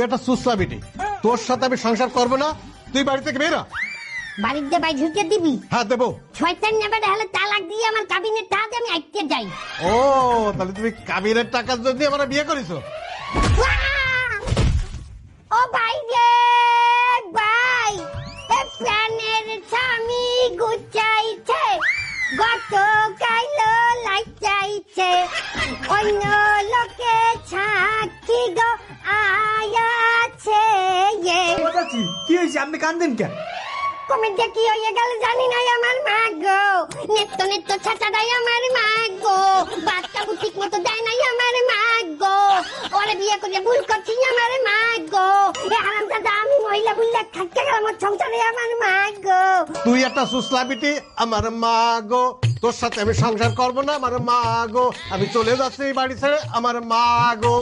একটা সুসলা বেটি, তোর সাথে আমি সংসার করবো না। তুই বাড়ি থেকে বেরা। বাড়িতে বাই ঢুকে দিবি? হ্যাঁ দেবো। শয়তান নেবে হলে তালাক দিয়ে আমার কাবিনের টাকা আমি আইতে যাই। ও তাহলে তুমি কাবিনের টাকার জন্য আমার বিয়ে করেছো? ও ভাই রে ভাই, এ প্রাণের স্বামী গুচাইছে, গত কাইলো লাইচাইছে, অন্য লোকে ছাকি গো আয়াছে। কি হয়েছে, আপনি কান্দেন কেন? কমেন্টে কি হয়ে গেল জানি না আমার মা গো, নেত্য নেত্য ছাচাটাই আমার মা গো, বাচ্চা ঠিক মতো দেয় নাই আমার মা গো, ওরে বিয়ে করে ভুল করছি আমার মা গো, এ হারামজাদা আমি মহিলা বুল্লা থাকতে গেলাম আমার সংসারে আমার মা গো। তুই একটা সুসলা বেটি, আমার মা গো। তোর সাথে আমি সংসার করবো না, আমার মা গো। আমি চলে যাচ্ছি এই বাড়ি ছেড়ে, আমার মা গো।